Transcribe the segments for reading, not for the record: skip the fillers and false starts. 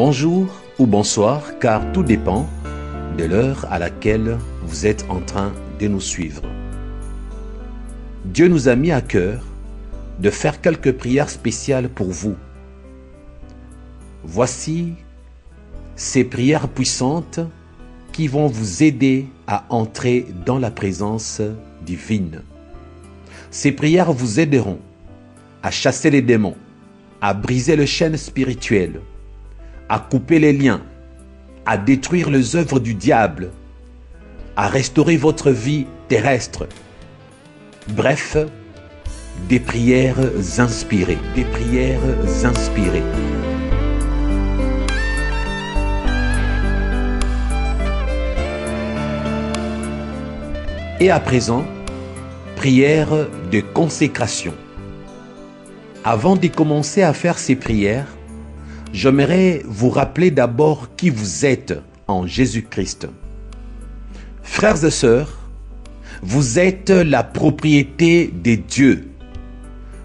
Bonjour ou bonsoir, car tout dépend de l'heure à laquelle vous êtes en train de nous suivre. Dieu nous a mis à cœur de faire quelques prières spéciales pour vous. Voici ces prières puissantes qui vont vous aider à entrer dans la présence divine. Ces prières vous aideront à chasser les démons, à briser les chaînes spirituelles, à couper les liens, à détruire les œuvres du diable, à restaurer votre vie terrestre. Bref, des prières inspirées, des prières inspirées. Et à présent, prière de consécration. Avant de commencer à faire ces prières, j'aimerais vous rappeler d'abord qui vous êtes en Jésus-Christ. Frères et sœurs, vous êtes la propriété de Dieu.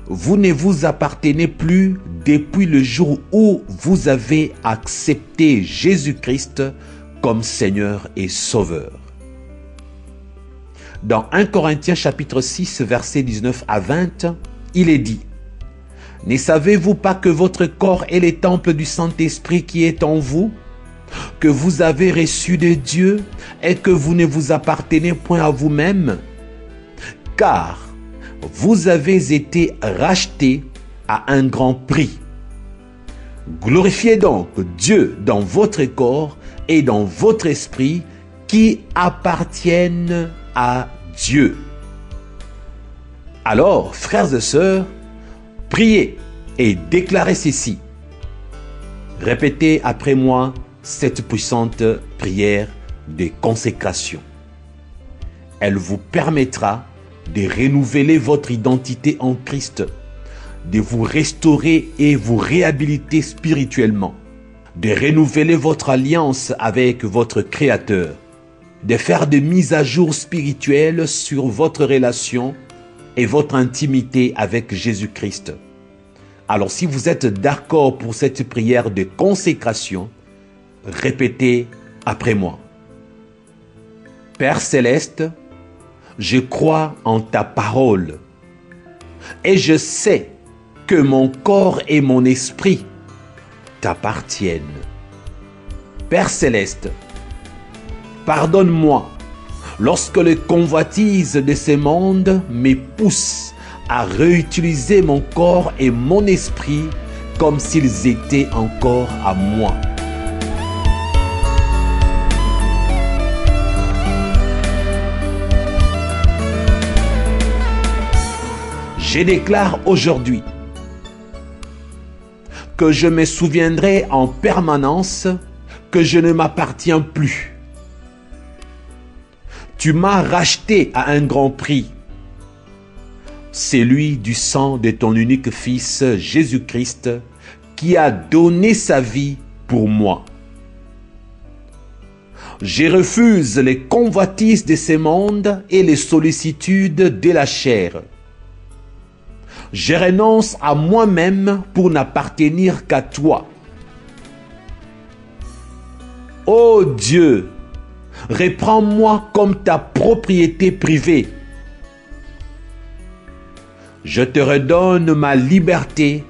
Vous ne vous appartenez plus depuis le jour où vous avez accepté Jésus-Christ comme Seigneur et Sauveur. Dans 1 Corinthiens chapitre 6, versets 19 à 20, il est dit: « Ne savez-vous pas que votre corps est le temple du Saint-Esprit qui est en vous, que vous avez reçu de Dieu et que vous ne vous appartenez point à vous-même? Car vous avez été rachetés à un grand prix. Glorifiez donc Dieu dans votre corps et dans votre esprit qui appartiennent à Dieu. » Alors, frères et sœurs, priez et déclarez ceci. Répétez après moi cette puissante prière de consécration. Elle vous permettra de renouveler votre identité en Christ, de vous restaurer et vous réhabiliter spirituellement, de renouveler votre alliance avec votre Créateur, de faire des mises à jour spirituelles sur votre relation et votre intimité avec Jésus-Christ. Alors si vous êtes d'accord pour cette prière de consécration, répétez après moi. Père Céleste, je crois en ta parole et je sais que mon corps et mon esprit t'appartiennent. Père Céleste, pardonne-moi lorsque les convoitises de ce monde me poussent à réutiliser mon corps et mon esprit comme s'ils étaient encore à moi. Je déclare aujourd'hui que je me souviendrai en permanence que je ne m'appartiens plus. Tu m'as racheté à un grand prix, celui du sang de ton unique Fils Jésus-Christ qui a donné sa vie pour moi. Je refuse les convoitises de ce monde et les sollicitudes de la chair. Je renonce à moi-même pour n'appartenir qu'à toi. Ô Dieu, reprends-moi comme ta propriété privée. Je te redonne ma liberté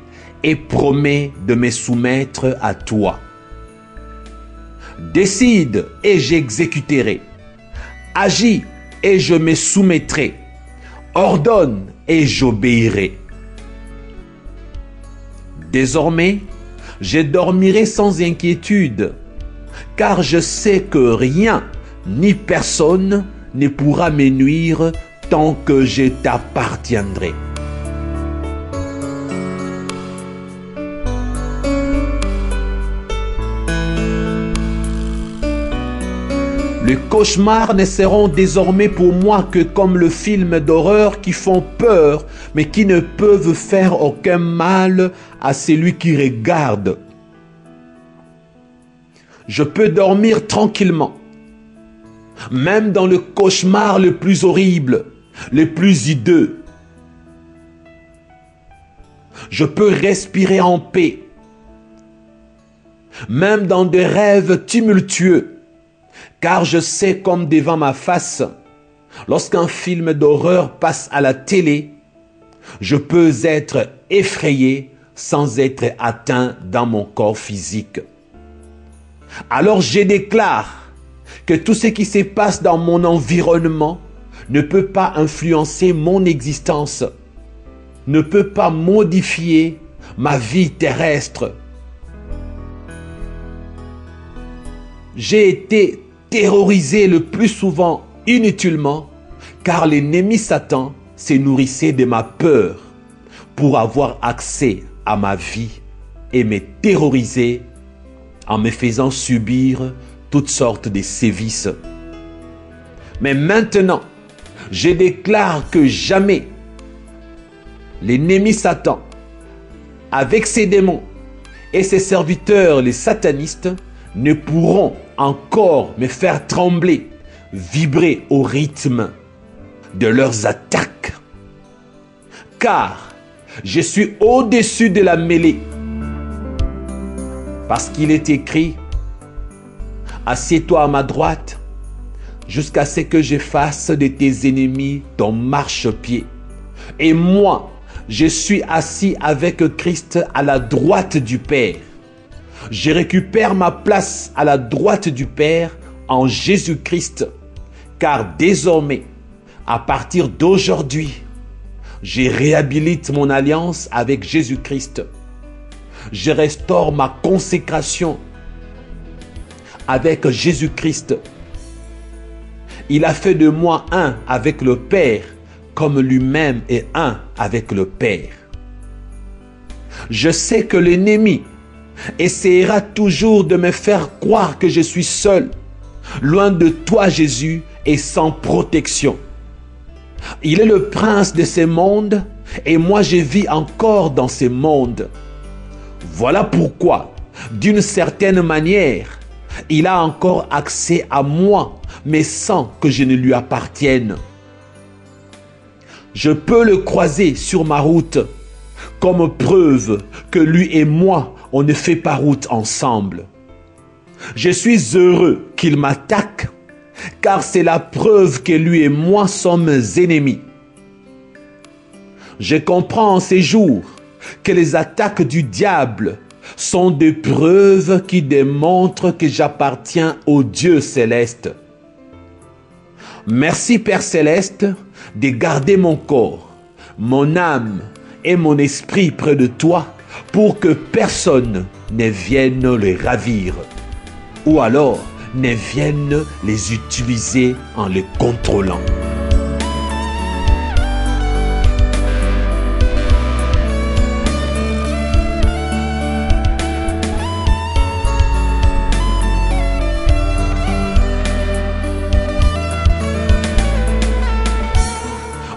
et promets de me soumettre à toi. Décide et j'exécuterai. Agis et je me soumettrai. Ordonne et j'obéirai. Désormais, je dormirai sans inquiétude, car je sais que rien ni personne ne pourra me nuire tant que je t'appartiendrai. Les cauchemars ne seront désormais pour moi que comme le film d'horreur qui font peur, mais qui ne peuvent faire aucun mal à celui qui regarde. Je peux dormir tranquillement, même dans le cauchemar le plus horrible, le plus hideux. Je peux respirer en paix. même dans des rêves tumultueux, car je sais comme devant ma face, lorsqu'un film d'horreur passe à la télé, je peux être effrayé sans être atteint dans mon corps physique. Alors je déclare que tout ce qui se passe dans mon environnement ne peut pas influencer mon existence, ne peut pas modifier ma vie terrestre. J'ai été terrorisé le plus souvent inutilement, car l'ennemi Satan se nourrissait de ma peur pour avoir accès à ma vie et me terroriser en me faisant subir toutes sortes de sévices. Mais maintenant, je déclare que jamais l'ennemi Satan, avec ses démons et ses serviteurs les satanistes, ne pourront encore me faire trembler, vibrer au rythme de leurs attaques. Car je suis au-dessus de la mêlée. Parce qu'il est écrit, assieds-toi à ma droite jusqu'à ce que je fasse de tes ennemis ton marchepied. Et moi, je suis assis avec Christ à la droite du Père. Je récupère ma place à la droite du Père en Jésus-Christ, car désormais, à partir d'aujourd'hui, je réhabilite mon alliance avec Jésus-Christ. Je restaure ma consécration avec Jésus-Christ. Il a fait de moi un avec le Père, comme lui-même est un avec le Père. Je sais que l'ennemi essaiera toujours de me faire croire que je suis seul, loin de toi Jésus et sans protection. Il est le prince de ce monde et moi je vis encore dans ce monde. Voilà pourquoi, d'une certaine manière, il a encore accès à moi, mais sans que je ne lui appartienne. Je peux le croiser sur ma route comme preuve que lui et moi, on ne fait pas route ensemble. Je suis heureux qu'il m'attaque, car c'est la preuve que lui et moi sommes ennemis. Je comprends en ces jours que les attaques du diable sont des preuves qui démontrent que j'appartiens au Dieu céleste. Merci Père céleste de garder mon corps, mon âme et mon esprit près de toi pour que personne ne vienne les ravir ou alors ne vienne les utiliser en les contrôlant.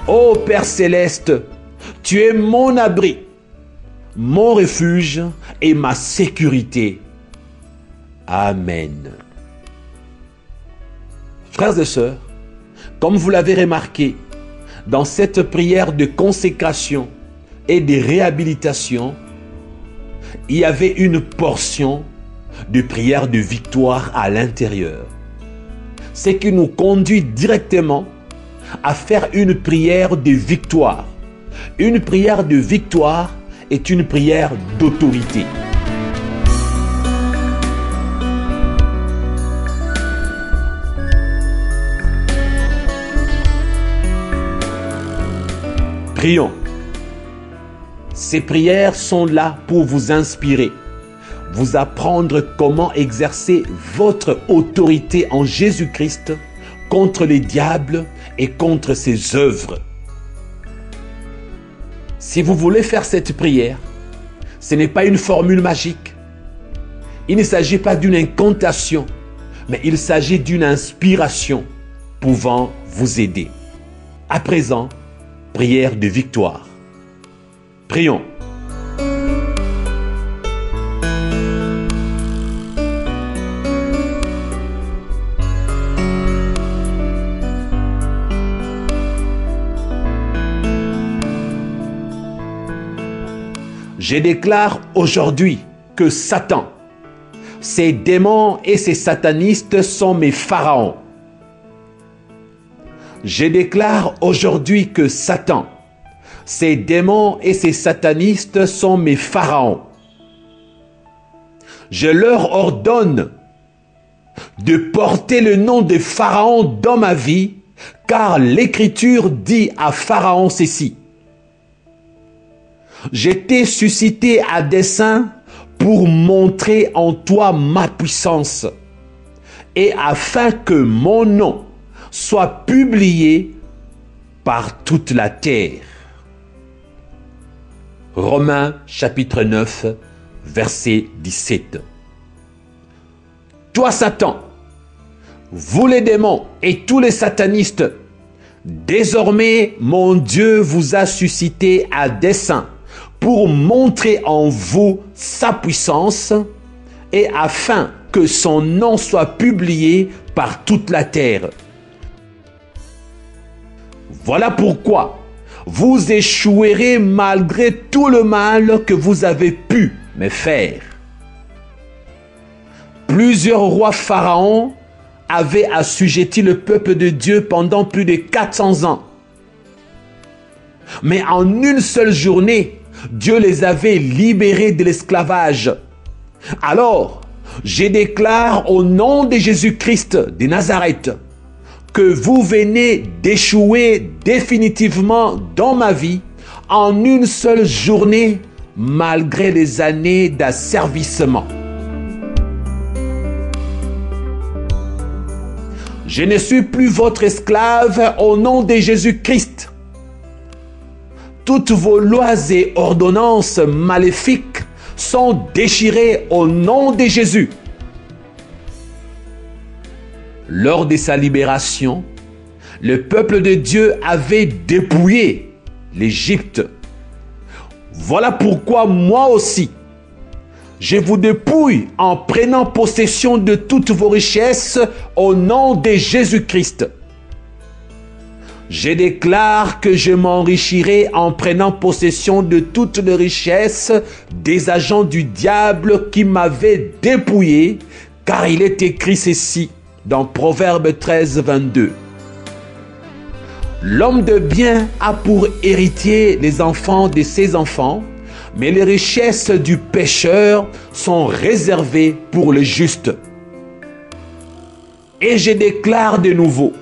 Ô Père céleste, tu es mon abri, mon refuge et ma sécurité. Amen. Frères et sœurs, comme vous l'avez remarqué, dans cette prière de consécration et de réhabilitation, il y avait une portion de prière de victoire à l'intérieur. Ce qui nous conduit directement à faire une prière de victoire. Une prière de victoire est une prière d'autorité. Prions. Ces prières sont là pour vous inspirer, vous apprendre comment exercer votre autorité en Jésus-Christ contre les diables et contre ses œuvres. Si vous voulez faire cette prière, ce n'est pas une formule magique. Il ne s'agit pas d'une incantation, mais il s'agit d'une inspiration pouvant vous aider. À présent, prière de victoire. Prions. Je déclare aujourd'hui que Satan ces démons et ces satanistes sont mes pharaons. Je déclare aujourd'hui que Satan, ces démons et ces satanistes sont mes pharaons. Je leur ordonne de porter le nom de Pharaon dans ma vie, car l'Écriture dit à Pharaon ceci: je t'ai suscité à dessein pour montrer en toi ma puissance, et afin que mon nom soit publié par toute la terre. Romains chapitre 9, verset 17. Toi Satan, vous les démons et tous les satanistes, désormais mon Dieu vous a suscité à dessein pour montrer en vous sa puissance et afin que son nom soit publié par toute la terre. Voilà pourquoi vous échouerez malgré tout le mal que vous avez pu me faire. Plusieurs rois pharaons avaient assujetti le peuple de Dieu pendant plus de 400 ans. Mais en une seule journée, Dieu les avait libérés de l'esclavage. Alors, je déclare au nom de Jésus-Christ de Nazareth que vous venez d'échouer définitivement dans ma vie en une seule journée, malgré les années d'asservissement. Je ne suis plus votre esclave au nom de Jésus-Christ. Toutes vos lois et ordonnances maléfiques sont déchirées au nom de Jésus. Lors de sa libération, le peuple de Dieu avait dépouillé l'Égypte. Voilà pourquoi moi aussi, je vous dépouille en prenant possession de toutes vos richesses au nom de Jésus-Christ. Je déclare que je m'enrichirai en prenant possession de toutes les richesses des agents du diable qui m'avaient dépouillé, car il est écrit ceci dans Proverbe 13, 22. L'homme de bien a pour héritier les enfants de ses enfants, mais les richesses du pécheur sont réservées pour le juste. Et je déclare de nouveau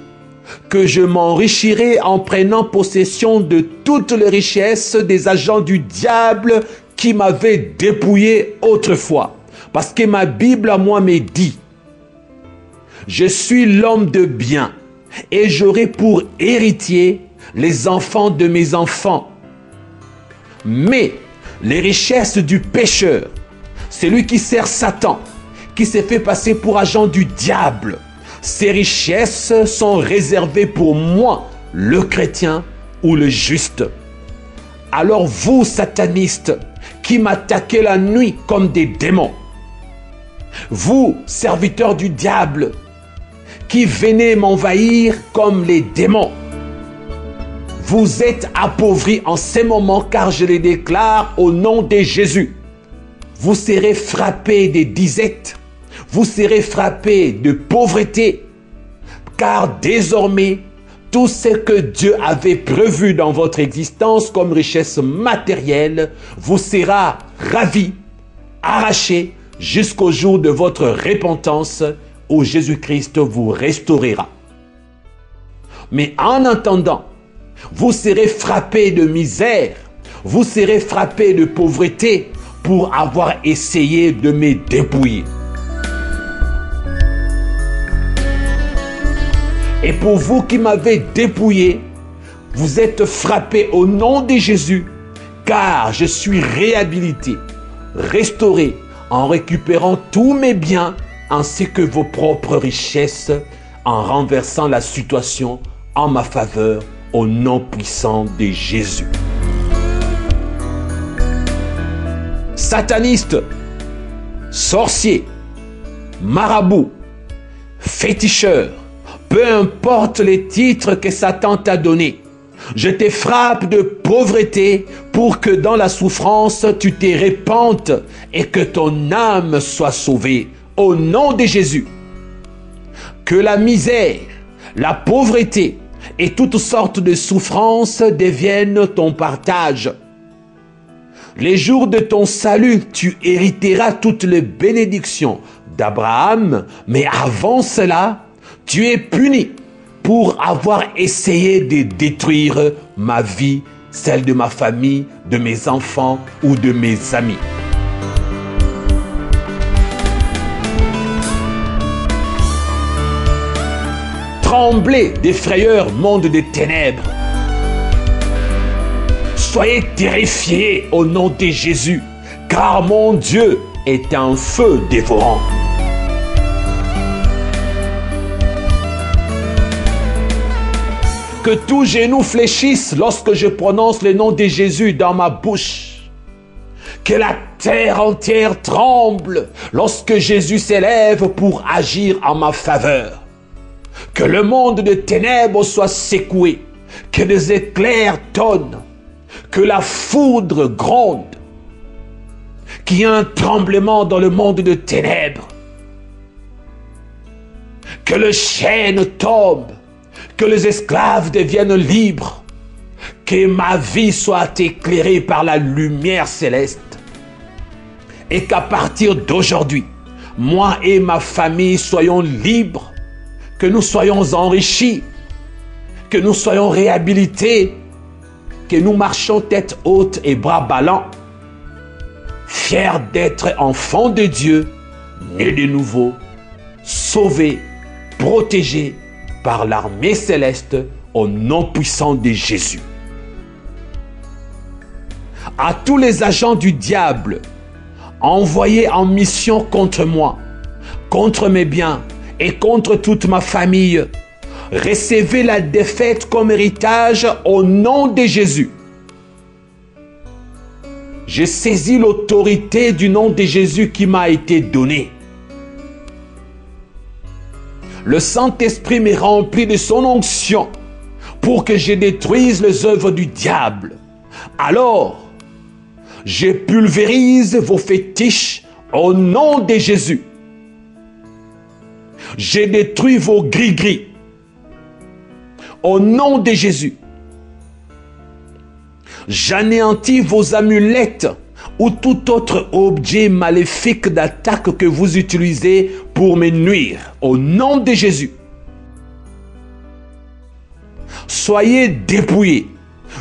que je m'enrichirai en prenant possession de toutes les richesses des agents du diable qui m'avaient dépouillé autrefois. Parce que ma Bible à moi me dit: je suis l'homme de bien et j'aurai pour héritier les enfants de mes enfants. Mais les richesses du pécheur, celui qui sert Satan, qui s'est fait passer pour agent du diable, ces richesses sont réservées pour moi, le chrétien ou le juste. Alors vous, satanistes, qui m'attaquez la nuit comme des démons, vous, serviteurs du diable, qui venez m'envahir comme les démons, vous êtes appauvris en ces moments, car je les déclare au nom de Jésus. Vous serez frappés de disette, vous serez frappés de pauvreté, car désormais, tout ce que Dieu avait prévu dans votre existence comme richesse matérielle vous sera ravi, arraché, jusqu'au jour de votre repentance où Jésus-Christ vous restaurera. Mais en attendant, vous serez frappés de misère, vous serez frappés de pauvreté pour avoir essayé de me dépouiller. Et pour vous qui m'avez dépouillé, vous êtes frappés au nom de Jésus, car je suis réhabilité, restauré, en récupérant tous mes biens ainsi que vos propres richesses, en renversant la situation en ma faveur au nom puissant de Jésus. Satanistes, sorciers, marabouts, féticheurs, peu importe les titres que Satan t'a donnés, je te frappe de pauvreté pour que dans la souffrance tu te répandes et que ton âme soit sauvée au nom de Jésus. Que la misère, la pauvreté et toutes sortes de souffrances deviennent ton partage. Les jours de ton salut, tu hériteras toutes les bénédictions d'Abraham, mais avant cela, tu es puni pour avoir essayé de détruire ma vie, celle de ma famille, de mes enfants ou de mes amis. Tremblez des frayeurs, monde des ténèbres. Soyez terrifiés au nom de Jésus, car mon Dieu est un feu dévorant. Que tout genou fléchisse lorsque je prononce le nom de Jésus dans ma bouche. Que la terre entière tremble lorsque Jésus s'élève pour agir en ma faveur. Que le monde de ténèbres soit secoué, que des éclairs tonnent, que la foudre gronde, qu'il y ait un tremblement dans le monde de ténèbres, que le chêne tombe, que les esclaves deviennent libres, que ma vie soit éclairée par la lumière céleste, et qu'à partir d'aujourd'hui, moi et ma famille soyons libres, que nous soyons enrichis, que nous soyons réhabilités, que nous marchions tête haute et bras ballants, fiers d'être enfants de Dieu, nés de nouveau, sauvés, protégés par l'armée céleste au nom puissant de Jésus. À tous les agents du diable envoyés en mission contre moi, contre mes biens et contre toute ma famille, recevez la défaite comme héritage au nom de Jésus. Je saisis l'autorité du nom de Jésus qui m'a été donnée. Le Saint-Esprit me remplit de son onction pour que je détruise les œuvres du diable. Alors, je pulvérise vos fétiches au nom de Jésus. Je détruis vos gris-gris au nom de Jésus. J'anéantis vos amulettes ou tout autre objet maléfique d'attaque que vous utilisez pour me nuire au nom de Jésus. Soyez dépouillés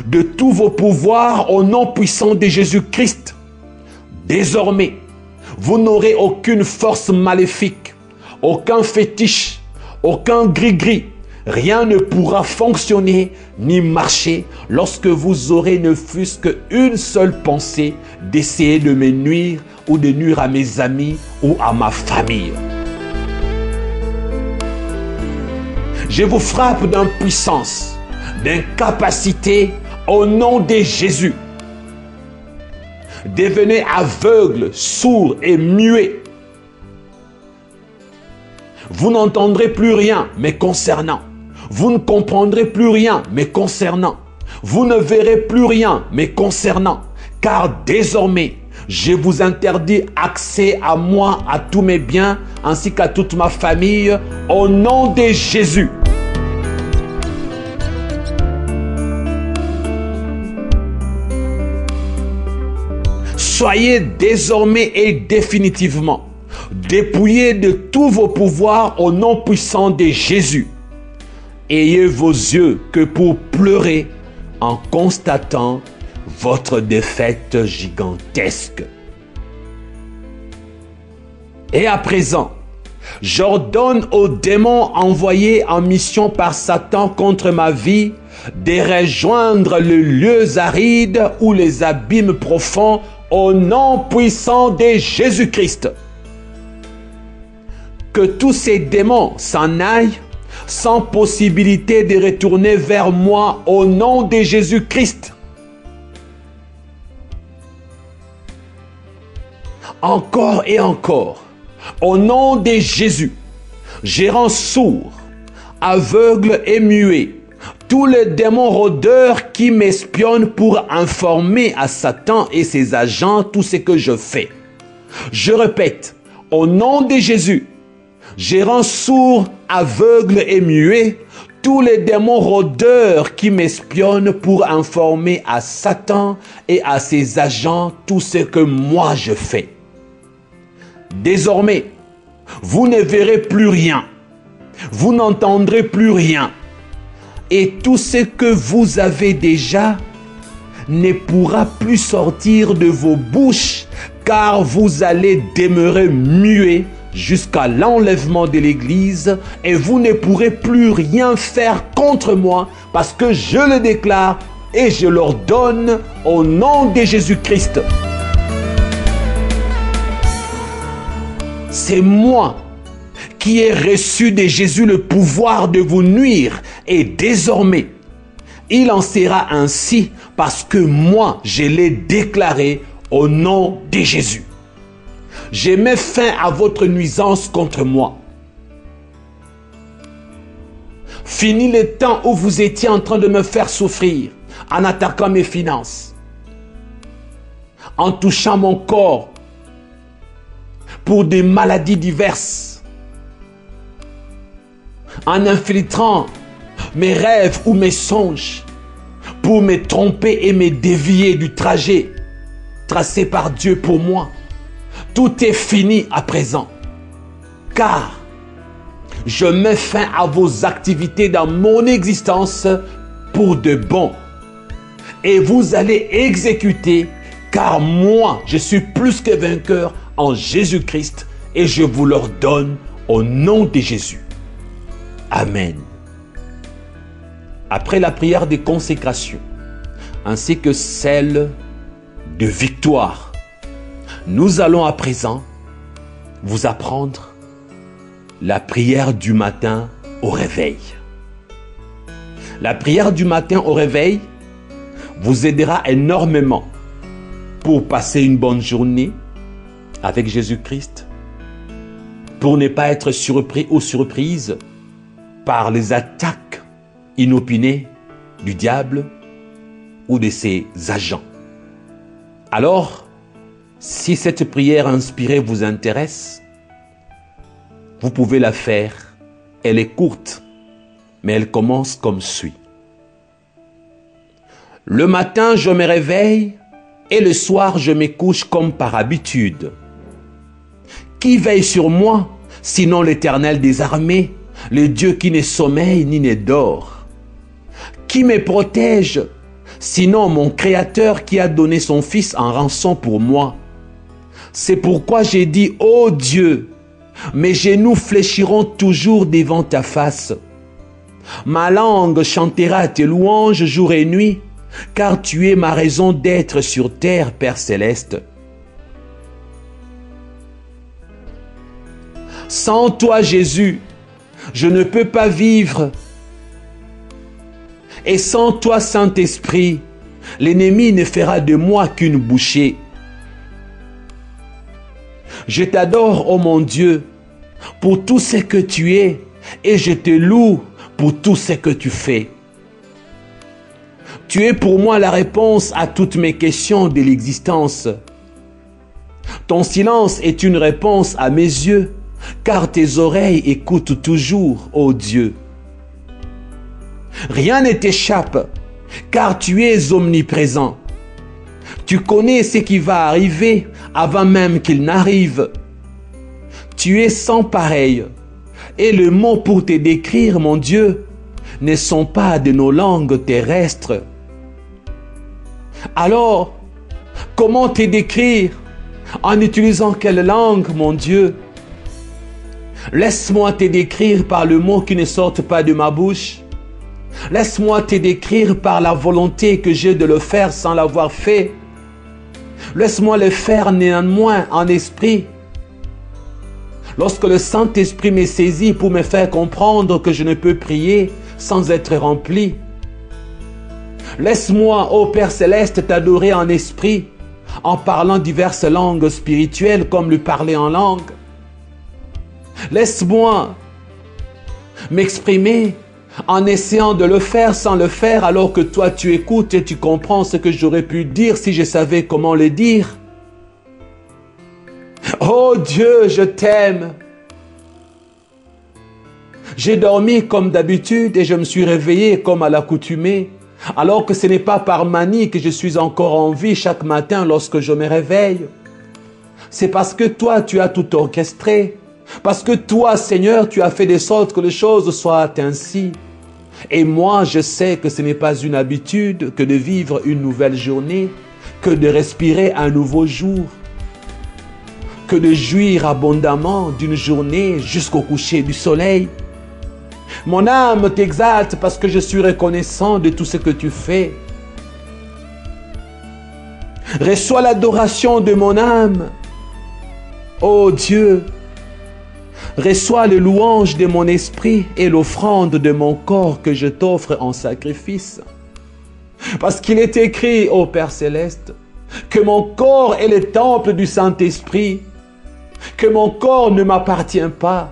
de tous vos pouvoirs au nom puissant de Jésus-Christ. Désormais, vous n'aurez aucune force maléfique, aucun fétiche, aucun gris-gris. Rien ne pourra fonctionner ni marcher lorsque vous aurez ne fût-ce qu'une seule pensée d'essayer de me nuire ou de nuire à mes amis ou à ma famille. Je vous frappe d'impuissance, d'incapacité au nom de Jésus. Devenez aveugles, sourds et muets. Vous n'entendrez plus rien me concernant. Vous ne comprendrez plus rien me concernant. Vous ne verrez plus rien me concernant. Car désormais, je vous interdis accès à moi, à tous mes biens, ainsi qu'à toute ma famille, au nom de Jésus. Soyez désormais et définitivement dépouillés de tous vos pouvoirs au nom puissant de Jésus. Ayez vos yeux que pour pleurer en constatant votre défaite gigantesque. Et à présent, j'ordonne aux démons envoyés en mission par Satan contre ma vie de rejoindre les lieux arides ou les abîmes profonds au nom puissant de Jésus-Christ. Que tous ces démons s'en aillent sans possibilité de retourner vers moi au nom de Jésus-Christ. Encore et encore, au nom de Jésus, je rends sourds, aveugles et muets tous les démons rôdeurs qui m'espionnent pour informer à Satan et ses agents tout ce que je fais. Je répète, Au nom de Jésus, je rends sourds, aveugles et muets tous les démons rôdeurs qui m'espionnent pour informer à Satan et à ses agents tout ce que moi je fais. Désormais, vous ne verrez plus rien, vous n'entendrez plus rien, et tout ce que vous avez déjà ne pourra plus sortir de vos bouches, car vous allez demeurer muets jusqu'à l'enlèvement de l'Église, et vous ne pourrez plus rien faire contre moi, parce que je le déclare et je l'ordonne au nom de Jésus-Christ. C'est moi qui ai reçu de Jésus le pouvoir de vous nuire, et désormais, il en sera ainsi parce que moi, je l'ai déclaré au nom de Jésus. Je mets fin à votre nuisance contre moi. Fini le temps où vous étiez en train de me faire souffrir en attaquant mes finances, en touchant mon corps pour des maladies diverses, en infiltrant mes rêves ou mes songes pour me tromper et me dévier du trajet tracé par Dieu pour moi. Tout est fini à présent, car je mets fin à vos activités dans mon existence pour de bon. Et vous allez exécuter, car moi, je suis plus que vainqueur en Jésus-Christ, et je vous l'ordonne au nom de Jésus. Amen. Après la prière de consécration, ainsi que celle de victoire, nous allons à présent vous apprendre la prière du matin au réveil. La prière du matin au réveil vous aidera énormément pour passer une bonne journée avec Jésus-Christ, pour ne pas être surpris ou surprise par les attaques inopinées du diable ou de ses agents. Alors, si cette prière inspirée vous intéresse, vous pouvez la faire. Elle est courte, mais elle commence comme suit. Le matin, je me réveille et le soir, je me couche comme par habitude. Qui veille sur moi, sinon l'Éternel des armées, le Dieu qui ne sommeille ni ne dort? Qui me protège, sinon mon Créateur qui a donné son Fils en rançon pour moi? C'est pourquoi j'ai dit, ô Dieu, mes genoux fléchiront toujours devant ta face. Ma langue chantera tes louanges jour et nuit, car tu es ma raison d'être sur terre, Père céleste. Sans toi, Jésus, je ne peux pas vivre. Et sans toi, Saint-Esprit, l'ennemi ne fera de moi qu'une bouchée. Je t'adore, ô mon Dieu, pour tout ce que tu es, et je te loue pour tout ce que tu fais. Tu es pour moi la réponse à toutes mes questions de l'existence. Ton silence est une réponse à mes yeux, car tes oreilles écoutent toujours, ô Dieu. Rien ne t'échappe, car tu es omniprésent. Tu connais ce qui va arriver avant même qu'il n'arrive. Tu es sans pareil, et les mots pour te décrire, mon Dieu, ne sont pas de nos langues terrestres. Alors, comment te décrire? En utilisant quelle langue, mon Dieu? Laisse-moi te décrire par le mot qui ne sortent pas de ma bouche. Laisse-moi te décrire par la volonté que j'ai de le faire sans l'avoir fait. Laisse-moi le faire néanmoins en esprit. Lorsque le Saint-Esprit me saisit pour me faire comprendre que je ne peux prier sans être rempli. Laisse-moi, ô Père Céleste, t'adorer en esprit, en parlant diverses langues spirituelles comme le parler en langue. Laisse-moi m'exprimer en essayant de le faire sans le faire, alors que toi tu écoutes et tu comprends ce que j'aurais pu dire si je savais comment le dire. Oh Dieu, je t'aime. J'ai dormi comme d'habitude et je me suis réveillé comme à l'accoutumée, alors que ce n'est pas par manie que je suis encore en vie chaque matin lorsque je me réveille. C'est parce que toi, tu as tout orchestré. Parce que toi, Seigneur, tu as fait de sorte que les choses soient ainsi. Et moi, je sais que ce n'est pas une habitude que de vivre une nouvelle journée, que de respirer un nouveau jour, que de jouir abondamment d'une journée jusqu'au coucher du soleil. Mon âme t'exalte parce que je suis reconnaissant de tout ce que tu fais. Reçois l'adoration de mon âme. Ô Dieu, reçois le louange de mon esprit et l'offrande de mon corps que je t'offre en sacrifice. Parce qu'il est écrit, ô Père Céleste, que mon corps est le temple du Saint-Esprit, que mon corps ne m'appartient pas.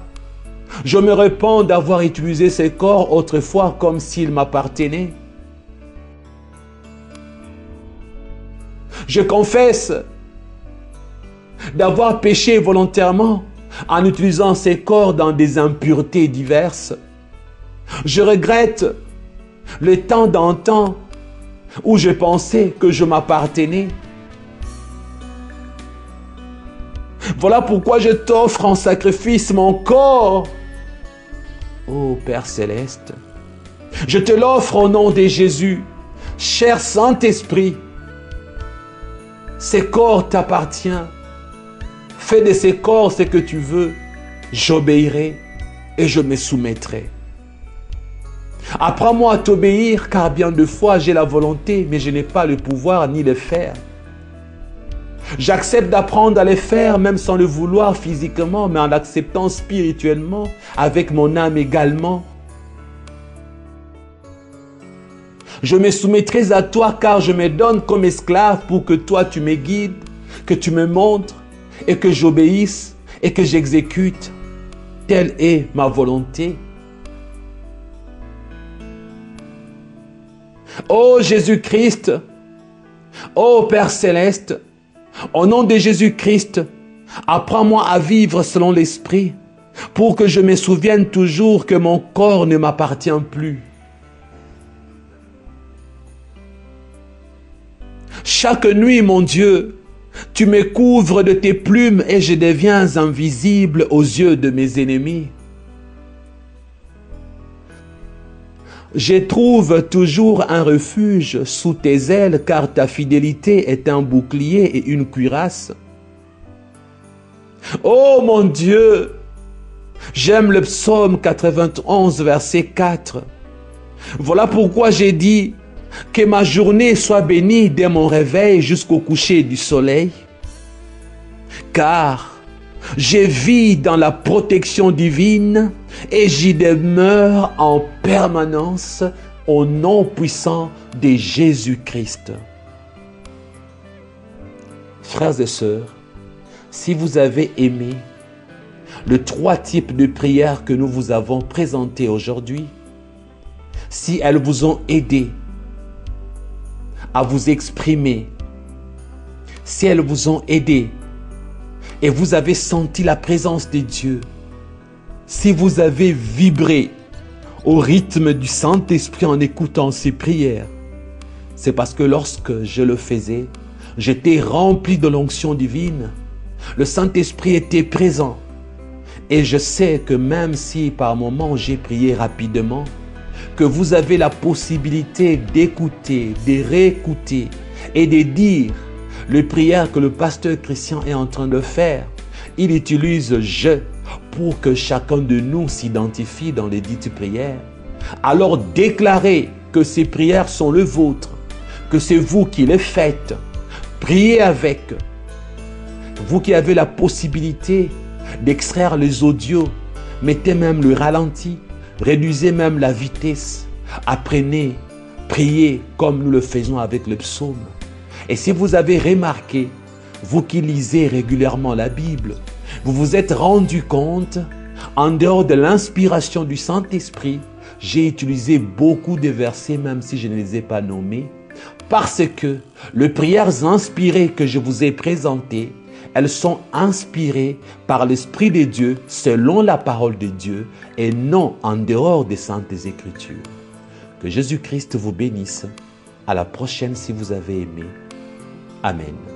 Je me repens d'avoir utilisé ce corps autrefois comme s'il m'appartenait. Je confesse d'avoir péché volontairement en utilisant ces corps dans des impuretés diverses. Je regrette le temps d'antan où je pensais que je m'appartenais. Voilà pourquoi je t'offre en sacrifice mon corps. Ô Père Céleste, je te l'offre au nom de Jésus. Cher Saint-Esprit, ce corps t'appartient. Fais de ces corps ce que tu veux. J'obéirai et je me soumettrai. Apprends-moi à t'obéir, car bien de fois j'ai la volonté, mais je n'ai pas le pouvoir ni le faire. J'accepte d'apprendre à le faire, même sans le vouloir physiquement, mais en l'acceptant spirituellement, avec mon âme également. Je me soumettrai à toi, car je me donne comme esclave pour que toi tu me guides, que tu me montres, et que j'obéisse, et que j'exécute. Telle est ma volonté. Ô Jésus-Christ, ô Père Céleste, au nom de Jésus-Christ, apprends-moi à vivre selon l'Esprit, pour que je me souvienne toujours que mon corps ne m'appartient plus. Chaque nuit, mon Dieu, tu me couvres de tes plumes et je deviens invisible aux yeux de mes ennemis. Je trouve toujours un refuge sous tes ailes, car ta fidélité est un bouclier et une cuirasse. Oh mon Dieu, j'aime le psaume 91, verset 4. Voilà pourquoi j'ai dit que ma journée soit bénie dès mon réveil jusqu'au coucher du soleil, car je vis dans la protection divine et j'y demeure en permanence au nom puissant de Jésus-Christ. Frères et sœurs, si vous avez aimé les 3 types de prières que nous vous avons présentées aujourd'hui, si elles vous ont aidé à vous exprimer, si elles vous ont aidé et vous avez senti la présence de Dieu, si vous avez vibré au rythme du Saint-Esprit en écoutant ces prières, c'est parce que lorsque je le faisais, j'étais rempli de l'onction divine. Le Saint-Esprit était présent. Et je sais que même si par moments j'ai prié rapidement, que vous avez la possibilité d'écouter, de réécouter et de dire les prières que le pasteur Christian est en train de faire. Il utilise « je » pour que chacun de nous s'identifie dans les dites prières. Alors déclarez que ces prières sont les vôtres, que c'est vous qui les faites. Priez avec. Vous qui avez la possibilité d'extraire les audios, mettez même le ralenti, réduisez même la vitesse. Apprenez, priez comme nous le faisons avec le psaume. Et si vous avez remarqué, vous qui lisez régulièrement la Bible, vous vous êtes rendu compte, en dehors de l'inspiration du Saint-Esprit, j'ai utilisé beaucoup de versets, même si je ne les ai pas nommés, parce que les prières inspirées que je vous ai présentées, Elles sont inspirées par l'Esprit de Dieu selon la parole de Dieu et non en dehors des Saintes Écritures. Que Jésus-Christ vous bénisse. À la prochaine si vous avez aimé. Amen.